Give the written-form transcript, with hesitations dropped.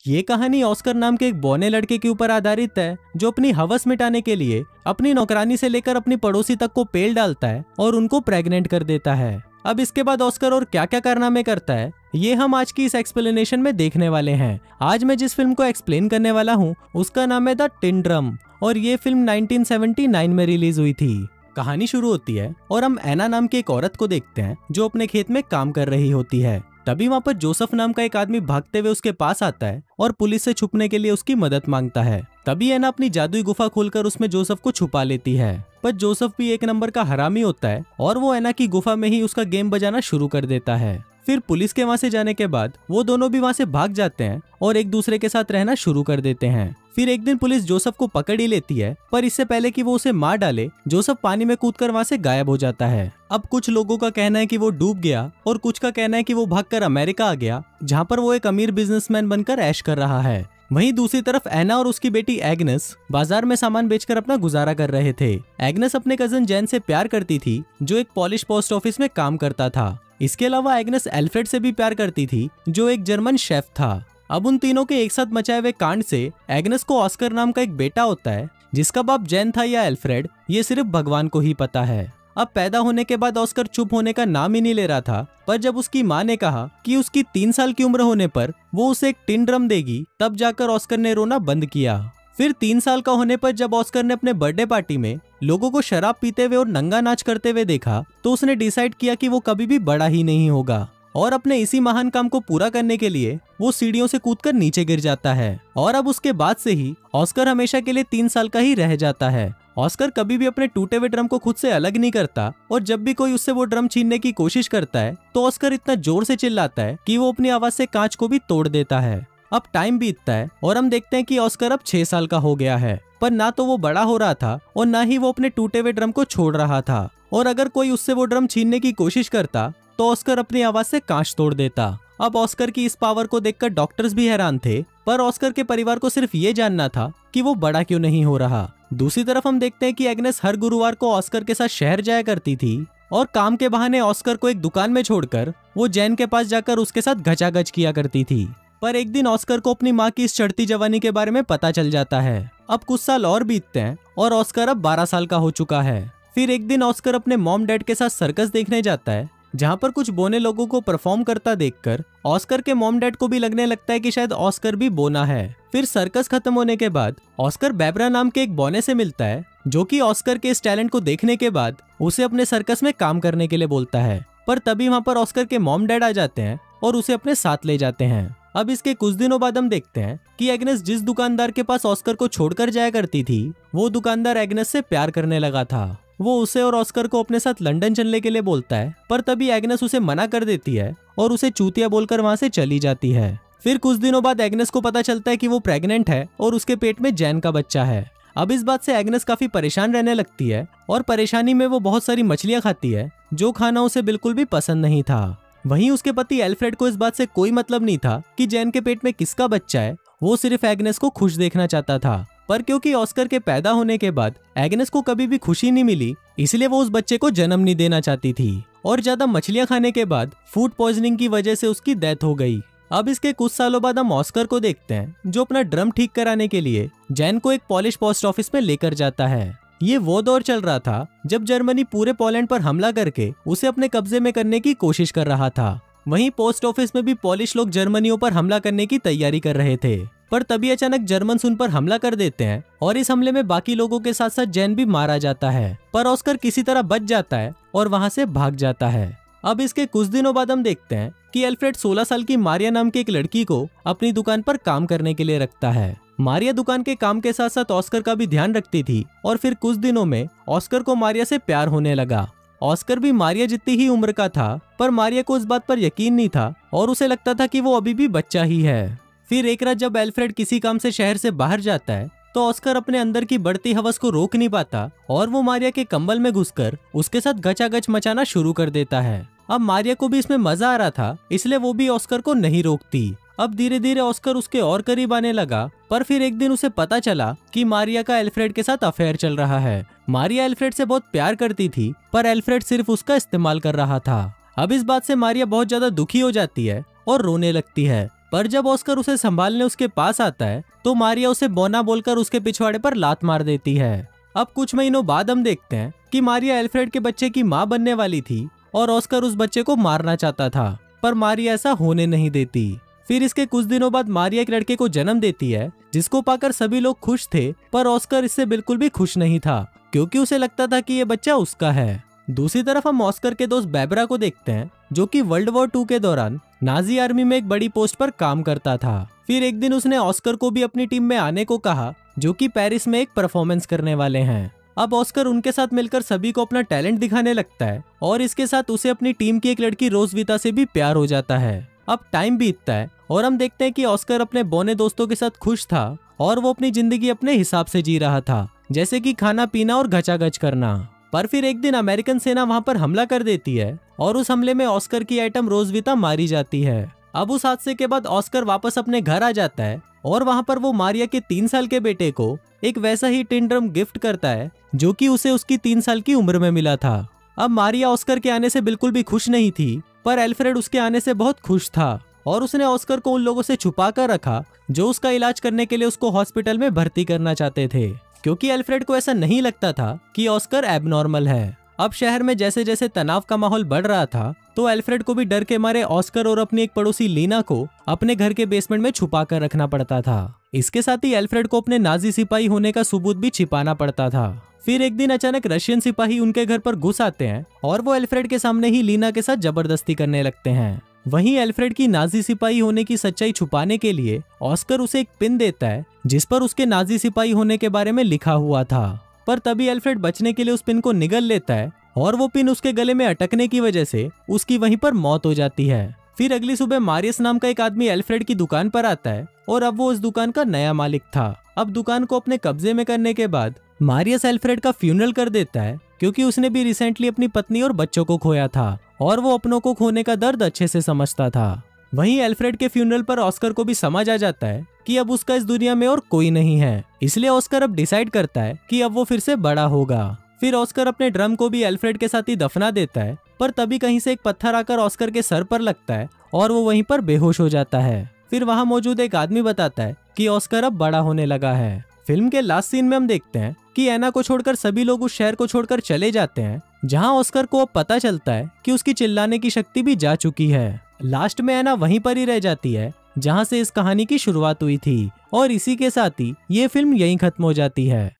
ये कहानी ऑस्कर नाम के एक बौने लड़के के ऊपर आधारित है जो अपनी हवस मिटाने के लिए अपनी नौकरानी से लेकर अपनी पड़ोसी तक को पेल डालता है और उनको प्रेग्नेंट कर देता है। अब इसके बाद ऑस्कर और क्या क्या कारनामे करता है ये हम आज की इस एक्सप्लेनेशन में देखने वाले हैं। आज मैं जिस फिल्म को एक्सप्लेन करने वाला हूँ उसका नाम है द टिन ड्रम और ये फिल्म 1979 में रिलीज हुई थी। कहानी शुरू होती है और हम एना नाम की एक औरत को देखते हैं जो अपने खेत में काम कर रही होती है। तभी वहाँ पर जोसेफ नाम का एक आदमी भागते हुए उसके पास आता है और पुलिस से छुपने के लिए उसकी मदद मांगता है। तभी एना अपनी जादुई गुफा खोलकर उसमें जोसेफ को छुपा लेती है, पर जोसेफ भी एक नंबर का हरामी होता है और वो एना की गुफा में ही उसका गेम बजाना शुरू कर देता है। फिर पुलिस के वहाँ से जाने के बाद वो दोनों भी वहाँ से भाग जाते हैं और एक दूसरे के साथ रहना शुरू कर देते हैं। फिर एक दिन पुलिस जोसेफ को पकड़ ही लेती है, पर इससे पहले कि वो उसे मार डाले जोसेफ पानी में कूदकर वहाँ से गायब हो जाता है। अब कुछ लोगों का कहना है कि वो डूब गया और कुछ का कहना है कि वो भागकर अमेरिका आ गया जहाँ पर वो एक अमीर बिजनेसमैन बनकर ऐश कर रहा है। वहीं दूसरी तरफ एना और उसकी बेटी एग्नेस बाजार में सामान बेचकर अपना गुजारा कर रहे थे। एग्नेस अपने कजन जैन से प्यार करती थी जो एक पॉलिश पोस्ट ऑफिस में काम करता था। इसके अलावा एग्नेस एल्फ्रेड से भी प्यार करती थी जो एक जर्मन शेफ था। अब उन तीनों के एक साथ मचाए हुए कांड से एग्नेस को ऑस्कर नाम का एक बेटा होता है जिसका बाप जैन था या एल्फ्रेड ये सिर्फ भगवान को ही पता है। अब पैदा होने के बाद ऑस्कर चुप होने का नाम ही नहीं ले रहा था, पर जब उसकी माँ ने कहा कि उसकी 3 साल की उम्र होने पर वो उसे एक टिन ड्रम देगी तब जाकर ऑस्कर ने रोना बंद किया। फिर 3 साल का होने पर जब ऑस्कर ने अपने बर्थडे पार्टी में लोगों को शराब पीते हुए और नंगा नाच करते हुए देखा तो उसने डिसाइड किया कि वो कभी भी बड़ा ही नहीं होगा और अपने इसी महान काम को पूरा करने के लिए वो सीढ़ियों से कूदकर नीचे गिर जाता है। और अब उसके बाद से ही ऑस्कर हमेशा के लिए 3 साल का ही रह जाता है। ऑस्कर कभी भी अपने टूटे हुए ड्रम को खुद से अलग नहीं करता और जब भी कोई उससे वो ड्रम छीनने की कोशिश करता है तो ऑस्कर इतना जोर से चिल्लाता है कि वो अपनी आवाज से कांच को भी तोड़ देता है। अब टाइम बीतता है और हम देखते हैं कि ऑस्कर अब 6 साल का हो गया है, पर ना तो वो बड़ा हो रहा था और ना ही वो अपने टूटे हुए ड्रम को छोड़ रहा था। और अगर कोई उससे वो ड्रम छीनने की कोशिश करता तो ऑस्कर अपनी आवाज से कांच तोड़ देता। अब ऑस्कर की इस पावर को देखकर डॉक्टर्स भी हैरान थे, पर ऑस्कर के परिवार को सिर्फ ये जानना था कि वो बड़ा क्यों नहीं हो रहा। दूसरी तरफ हम देखते हैं कि एग्नेस हर गुरुवार को ऑस्कर के साथ शहर जाया करती थी और काम के बहाने ऑस्कर को एक दुकान में छोड़कर वो जैन के पास जाकर उसके साथ घचाघच किया करती थी। पर एक दिन ऑस्कर को अपनी माँ की इस चढ़ती जवानी के बारे में पता चल जाता है। अब कुछ साल और बीतते हैं और ऑस्कर अब 12 साल का हो चुका है। फिर एक दिन ऑस्कर अपने मॉम डैड के साथ सर्कस देखने जाता है जहाँ पर कुछ बोने लोगों को परफॉर्म करता देखकर ऑस्कर के मॉम डैड को भी लगने लगता है कि शायद ऑस्कर भी बोना है। फिर सर्कस खत्म होने के बाद ऑस्कर बेबरा नाम के एक बोने से मिलता है जो कि ऑस्कर के इस टैलेंट को देखने के बाद उसे अपने सर्कस में काम करने के लिए बोलता है। पर तभी वहाँ पर ऑस्कर के मॉम डैड आ जाते हैं और उसे अपने साथ ले जाते हैं। अब इसके कुछ दिनों बाद हम देखते हैं कि एग्नेस जिस दुकानदार के पास ऑस्कर को छोड़कर जाया करती थी वो दुकानदार एग्नेस से प्यार करने लगा था। वो उसे और ऑस्कर को अपने साथ लंदन चलने के लिए बोलता है, पर तभी एग्नेस उसे मना कर देती है और उसे चूतिया बोलकर वहाँ से चली जाती है। फिर कुछ दिनों बाद एग्नेस को पता चलता है कि वो प्रेग्नेंट है और उसके पेट में जैन का बच्चा है। अब इस बात से एग्नेस काफी परेशान रहने लगती है और परेशानी में वो बहुत सारी मछलियाँ खाती है जो खाना उसे बिल्कुल भी पसंद नहीं था। वहीं उसके पति एल्फ्रेड को इस बात से कोई मतलब नहीं था कि जैन के पेट में किसका बच्चा है, वो सिर्फ एग्नेस को खुश देखना चाहता था। पर क्योंकि ऑस्कर के पैदा होने के बाद एग्नेस को कभी भी खुशी नहीं मिली इसलिए वो उस बच्चे को जन्म नहीं देना चाहती थी और ज्यादा मछलियां खाने के बाद फूड पॉइजनिंग की वजह से उसकी डेथ हो गई। अब इसके कुछ सालों बाद हम ऑस्कर को देखते हैं जो अपना ड्रम ठीक कराने के लिए जैन को एक पॉलिश पोस्ट ऑफिस में लेकर जाता है। ये वो दौर चल रहा था जब जर्मनी पूरे पोलैंड पर हमला करके उसे अपने कब्जे में करने की कोशिश कर रहा था। वहीं पोस्ट ऑफिस में भी पॉलिश लोग जर्मनियों पर हमला करने की तैयारी कर रहे थे, पर तभी अचानक जर्मन्स उन पर हमला कर देते हैं और इस हमले में बाकी लोगों के साथ साथ जैन भी मारा जाता है। पर ऑस्कर किसी तरह बच जाता है और वहां से भाग जाता है। अब इसके कुछ दिनों बाद हम देखते हैं कि एल्फ्रेड 16 साल की मारिया नाम की एक लड़की को अपनी दुकान पर काम करने के लिए रखता है। मारिया दुकान के काम के साथ साथ ऑस्कर का भी ध्यान रखती थी और फिर कुछ दिनों में ऑस्कर को मारिया से प्यार होने लगा। ऑस्कर भी मारिया जितनी ही उम्र का था, पर मारिया को इस बात पर यकीन नहीं था और उसे लगता था कि वो अभी भी बच्चा ही है। फिर एक रात जब एल्फ्रेड किसी काम से शहर से बाहर जाता है तो ऑस्कर अपने अंदर की बढ़ती हवस को रोक नहीं पाता और वो मारिया के कंबल में घुसकर उसके साथ गचागच मचाना शुरू कर देता है। अब मारिया को भी इसमें मजा आ रहा था इसलिए वो भी ऑस्कर को नहीं रोकती। अब धीरे धीरे ऑस्कर उसके और करीब आने लगा, पर फिर एक दिन उसे पता चला कि मारिया का एल्फ्रेड के साथ अफेयर चल रहा है। मारिया एल्फ्रेड से बहुत प्यार करती थी, पर एल्फ्रेड सिर्फ उसका इस्तेमाल कर रहा था। अब इस बात से मारिया बहुत ज्यादा दुखी हो जाती है और रोने लगती है। पर जब ऑस्कर उसे संभालने उसके पास आता है तो मारिया उसे बोना बोलकर उसके पिछवाड़े पर लात मार देती है। अब कुछ महीनों बाद हम देखते हैं कि मारिया एल्फ्रेड के बच्चे की माँ बनने वाली थी और ऑस्कर उस बच्चे को मारना चाहता था, पर मारिया ऐसा होने नहीं देती। फिर इसके कुछ दिनों बाद मारिया एक लड़के को जन्म देती है जिसको पाकर सभी लोग खुश थे, पर ऑस्कर इससे बिल्कुल भी खुश नहीं था क्योंकि उसे लगता था कि ये बच्चा उसका है। दूसरी तरफ हम ऑस्कर के दोस्त बेबरा को देखते हैं जो कि वर्ल्ड वॉर 2 के दौरान नाजी आर्मी में एक बड़ी पोस्ट पर काम करता था। फिर एक दिन उसने ऑस्कर को भी अपनी टीम में आने को कहा जो कि पेरिस में एक परफॉर्मेंस करने वाले हैं। अब ऑस्कर उनके साथ मिलकर सभी को अपना टैलेंट दिखाने लगता है और इसके साथ उसे अपनी टीम की एक लड़की रोजविता से भी प्यार हो जाता है। अब टाइम बीतता है और हम देखते हैं कि ऑस्कर अपने बौने दोस्तों के साथ खुश था और वो अपनी जिंदगी अपने हिसाब से जी रहा था, जैसे कि खाना पीना और घचाघच करना। पर फिर एक दिन अमेरिकन सेना वहां पर हमला कर देती है और उस हमले में ऑस्कर की आइटम रोजविता मारी जाती है। अब उस हादसे के बाद ऑस्कर वापस अपने घर आ जाता है और वहां पर वो मारिया के 3 साल के बेटे को एक वैसा ही टिन ड्रम गिफ्ट करता है जो कि उसे उसकी 3 साल की उम्र में मिला था। अब मारिया ऑस्कर के आने से बिल्कुल भी खुश नहीं थी, पर एल्फ्रेड उसके आने से बहुत खुश था और उसने ऑस्कर को उन लोगों से छुपा कर रखा जो उसका इलाज करने के लिए उसको हॉस्पिटल में भर्ती करना चाहते थे, क्योंकि एल्फ्रेड को ऐसा नहीं लगता था कि ऑस्कर एबनॉर्मल है। अब शहर में जैसे जैसे तनाव का माहौल बढ़ रहा था तो एल्फ्रेड को भी डर के मारे ऑस्कर और अपनी एक पड़ोसी लीना को अपने घर के बेसमेंट में छुपा कर रखना पड़ता था। इसके साथ ही एल्फ्रेड को अपने नाजी सिपाही होने का सबूत भी छिपाना पड़ता था। फिर एक दिन अचानक रशियन सिपाही उनके घर पर घुस आते हैं और वो एल्फ्रेड के सामने ही लीना के साथ जबरदस्ती करने लगते हैं। वहीं एल्फ्रेड की नाजी सिपाही होने की सच्चाई छुपाने के लिए ऑस्कर उसे एक पिन देता है जिस पर उसके नाजी सिपाही होने के बारे में लिखा हुआ था, पर तभी एल्फ्रेड बचने के लिए उस पिन को निगल लेता है और वो पिन उसके गले में अटकने की वजह से उसकी वहीं पर मौत हो जाती है। फिर अगली सुबह मारियस नाम का एक आदमी एल्फ्रेड की दुकान पर आता है और अब वो उस दुकान का नया मालिक था। अब दुकान को अपने कब्जे में करने के बाद मारियस एल्फ्रेड का फ्यूनरल कर देता है क्योंकि उसने भी रिसेंटली अपनी पत्नी और बच्चों को खोया था और वो अपनों को खोने का दर्द अच्छे से समझता था। वहीं एल्फ्रेड के फ्यूनरल पर ऑस्कर को भी समझ आ जाता है कि अब उसका इस दुनिया में और कोई नहीं है, इसलिए ऑस्कर अब डिसाइड करता है कि अब वो फिर से बड़ा होगा। फिर ऑस्कर अपने ड्रम को भी एल्फ्रेड के साथ ही दफना देता है, पर तभी कहीं से एक पत्थर आकर ऑस्कर के सर पर लगता है और वो वहीं पर बेहोश हो जाता है। फिर वहां मौजूद एक आदमी बताता है कि ऑस्कर अब बड़ा होने लगा है। फिल्म के लास्ट सीन में हम देखते हैं कि एना को छोड़कर सभी लोग उस शहर को छोड़कर चले जाते हैं, जहां ऑस्कर को अब पता चलता है कि उसकी चिल्लाने की शक्ति भी जा चुकी है। लास्ट में एना वहीं पर ही रह जाती है जहां से इस कहानी की शुरुआत हुई थी और इसी के साथ ही ये फिल्म यहीं खत्म हो जाती है।